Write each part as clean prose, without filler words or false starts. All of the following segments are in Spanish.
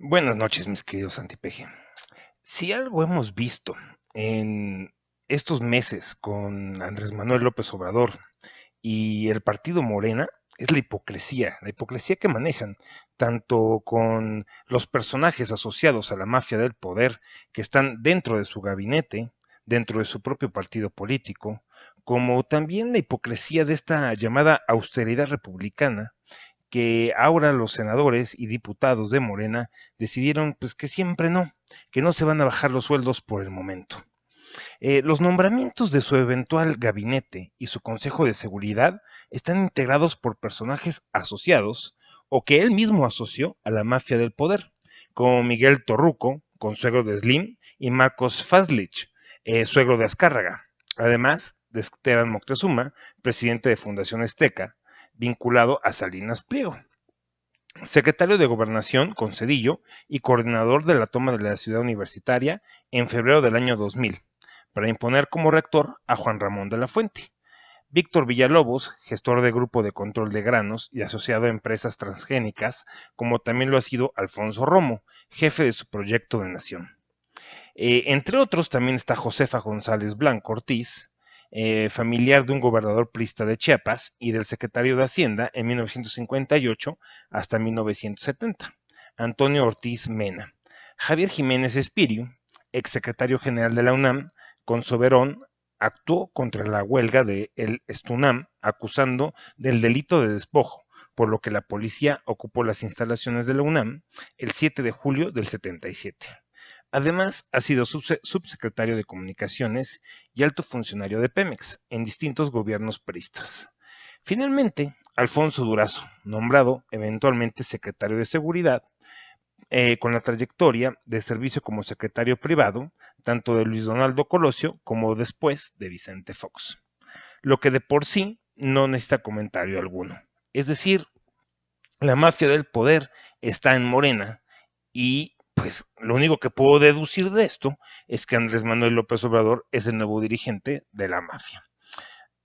Buenas noches, mis queridos Santipeje. Si algo hemos visto en estos meses con Andrés Manuel López Obrador y el partido Morena, es la hipocresía que manejan, tanto con los personajes asociados a la mafia del poder que están dentro de su gabinete, dentro de su propio partido político, como también la hipocresía de esta llamada austeridad republicana que ahora los senadores y diputados de Morena decidieron pues que no se van a bajar los sueldos por el momento. Los nombramientos de su eventual gabinete y su consejo de seguridad están integrados por personajes asociados o que él mismo asoció a la mafia del poder, como Miguel Torruco, consuegro de Slim, y Marcos Faslich, suegro de Azcárraga, además de Esteban Moctezuma, presidente de Fundación Azteca, vinculado a Salinas Pliego, secretario de Gobernación con Cedillo y coordinador de la toma de la ciudad universitaria en febrero del año 2000, para imponer como rector a Juan Ramón de la Fuente. Víctor Villalobos, gestor de Grupo de Control de Granos y asociado a empresas transgénicas, como también lo ha sido Alfonso Romo, jefe de su proyecto de nación. Entre otros, también está Josefa González Blanco Ortiz, familiar de un gobernador priista de Chiapas y del secretario de Hacienda en 1958 hasta 1970, Antonio Ortiz Mena. Javier Jiménez Espiriu, exsecretario general de la UNAM, con Soberón, actuó contra la huelga de el Estunam, acusando del delito de despojo, por lo que la policía ocupó las instalaciones de la UNAM el 7 de julio del 77. Además, ha sido subsecretario de Comunicaciones y alto funcionario de Pemex en distintos gobiernos priistas. Finalmente, Alfonso Durazo, nombrado eventualmente secretario de Seguridad, con la trayectoria de servicio como secretario privado, tanto de Luis Donaldo Colosio como después de Vicente Fox, lo que de por sí no necesita comentario alguno. Es decir, la mafia del poder está en Morena y pues lo único que puedo deducir de esto es que Andrés Manuel López Obrador es el nuevo dirigente de la mafia.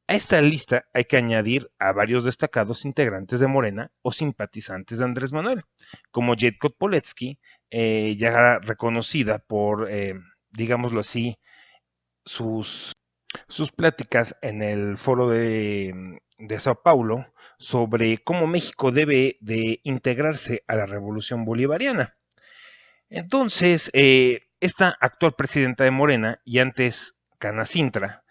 A esta lista hay que añadir a varios destacados integrantes de Morena o simpatizantes de Andrés Manuel, como Jacob Poletsky, ya reconocida por, digámoslo así, sus, sus pláticas en el foro de Sao Paulo sobre cómo México debe de integrarse a la revolución bolivariana. Entonces, esta actual presidenta de Morena y antes Canacintra,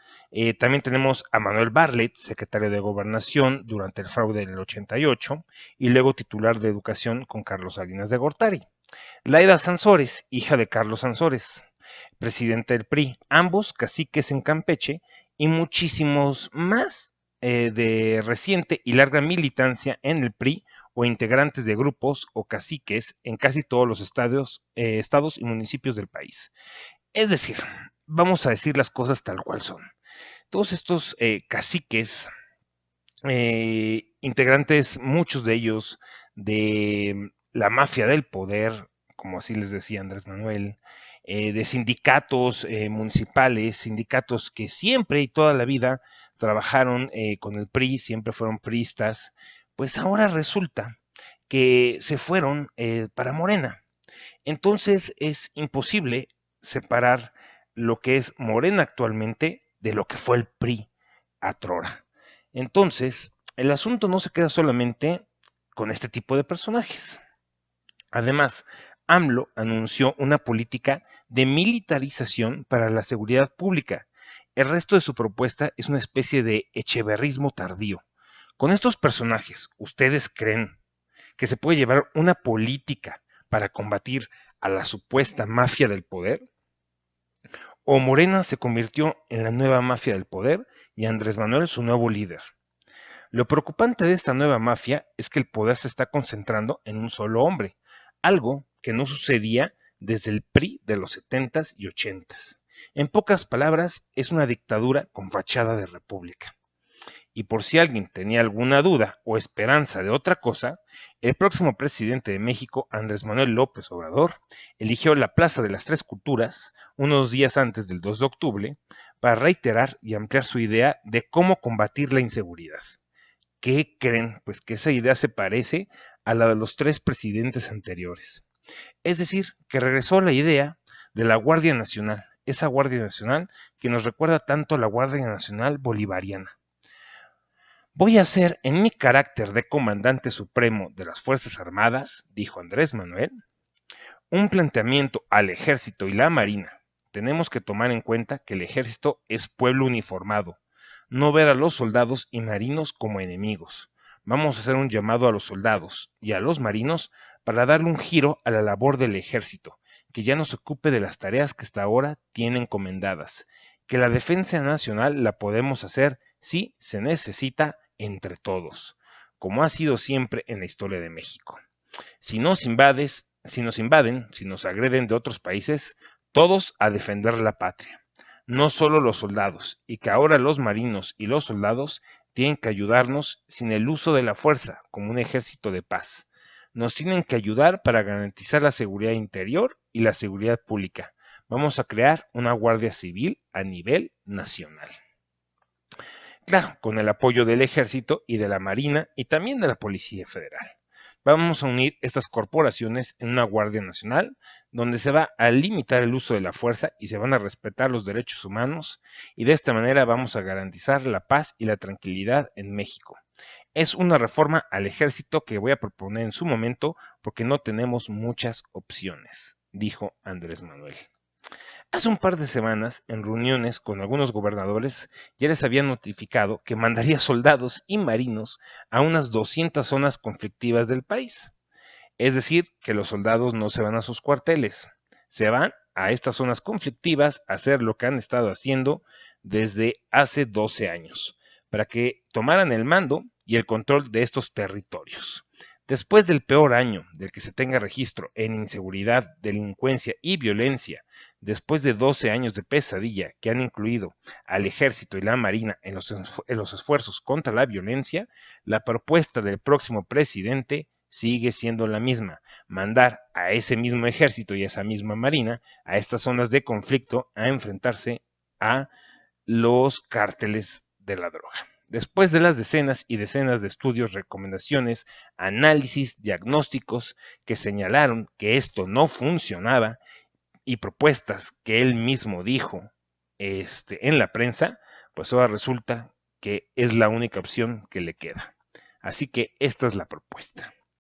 también tenemos a Manuel Bartlett, secretario de Gobernación durante el fraude del 88 y luego titular de Educación con Carlos Salinas de Gortari. Laida Sansores, hija de Carlos Sansores, presidente del PRI, ambos caciques en Campeche y muchísimos más de reciente y larga militancia en el PRI o integrantes de grupos o caciques en casi todos los estados y municipios del país. Es decir, vamos a decir las cosas tal cual son. Todos estos caciques, integrantes, muchos de ellos de la mafia del poder, como así les decía Andrés Manuel, de sindicatos municipales, sindicatos que siempre y toda la vida trabajaron con el PRI, siempre fueron priistas, pues ahora resulta que se fueron para Morena. Entonces es imposible separar lo que es Morena actualmente de lo que fue el PRI atrora. Entonces, el asunto no se queda solamente con este tipo de personajes. Además, AMLO anunció una política de militarización para la seguridad pública. El resto de su propuesta es una especie de echeverrismo tardío. Con estos personajes, ¿ustedes creen que se puede llevar una política para combatir a la supuesta mafia del poder? ¿O Morena se convirtió en la nueva mafia del poder y Andrés Manuel su nuevo líder? Lo preocupante de esta nueva mafia es que el poder se está concentrando en un solo hombre, algo que no sucedía desde el PRI de los 70s y 80s. En pocas palabras, es una dictadura con fachada de república. Y por si alguien tenía alguna duda o esperanza de otra cosa, el próximo presidente de México, Andrés Manuel López Obrador, eligió la Plaza de las Tres Culturas unos días antes del 2 de octubre para reiterar y ampliar su idea de cómo combatir la inseguridad. ¿Qué creen? Pues que esa idea se parece a la de los tres presidentes anteriores. Es decir, que regresó la idea de la Guardia Nacional, esa Guardia Nacional que nos recuerda tanto a la Guardia Nacional bolivariana. Voy a hacer en mi carácter de comandante supremo de las Fuerzas Armadas, dijo Andrés Manuel, un planteamiento al ejército y la marina. Tenemos que tomar en cuenta que el ejército es pueblo uniformado, no ver a los soldados y marinos como enemigos. Vamos a hacer un llamado a los soldados y a los marinos para darle un giro a la labor del ejército, que ya no se ocupe de las tareas que hasta ahora tiene encomendadas, que la defensa nacional la podemos hacer si se necesita entre todos, como ha sido siempre en la historia de México. Si nos invaden, si nos agreden de otros países, todos a defender la patria, no solo los soldados, y que ahora los marinos y los soldados tienen que ayudarnos sin el uso de la fuerza, como un ejército de paz. Nos tienen que ayudar para garantizar la seguridad interior y la seguridad pública. Vamos a crear una Guardia Civil a nivel nacional. Claro, con el apoyo del Ejército y de la Marina y también de la Policía Federal. Vamos a unir estas corporaciones en una Guardia Nacional, donde se va a limitar el uso de la fuerza y se van a respetar los derechos humanos, y de esta manera vamos a garantizar la paz y la tranquilidad en México. Es una reforma al ejército que voy a proponer en su momento porque no tenemos muchas opciones, dijo Andrés Manuel. Hace un par de semanas, en reuniones con algunos gobernadores, ya les había notificado que mandaría soldados y marinos a unas 200 zonas conflictivas del país. Es decir, que los soldados no se van a sus cuarteles, se van a estas zonas conflictivas a hacer lo que han estado haciendo desde hace 12 años, para que tomaran el mando y el control de estos territorios. Después del peor año del que se tenga registro en inseguridad, delincuencia y violencia, después de 12 años de pesadilla que han incluido al Ejército y la Marina en los esfuerzos contra la violencia, la propuesta del próximo presidente sigue siendo la misma: mandar a ese mismo Ejército y a esa misma Marina a estas zonas de conflicto a enfrentarse a los cárteles de la droga. Después de las decenas y decenas de estudios, recomendaciones, análisis, diagnósticos que señalaron que esto no funcionaba y propuestas que él mismo dijo en la prensa, pues ahora resulta que es la única opción que le queda. Así que esta es la propuesta.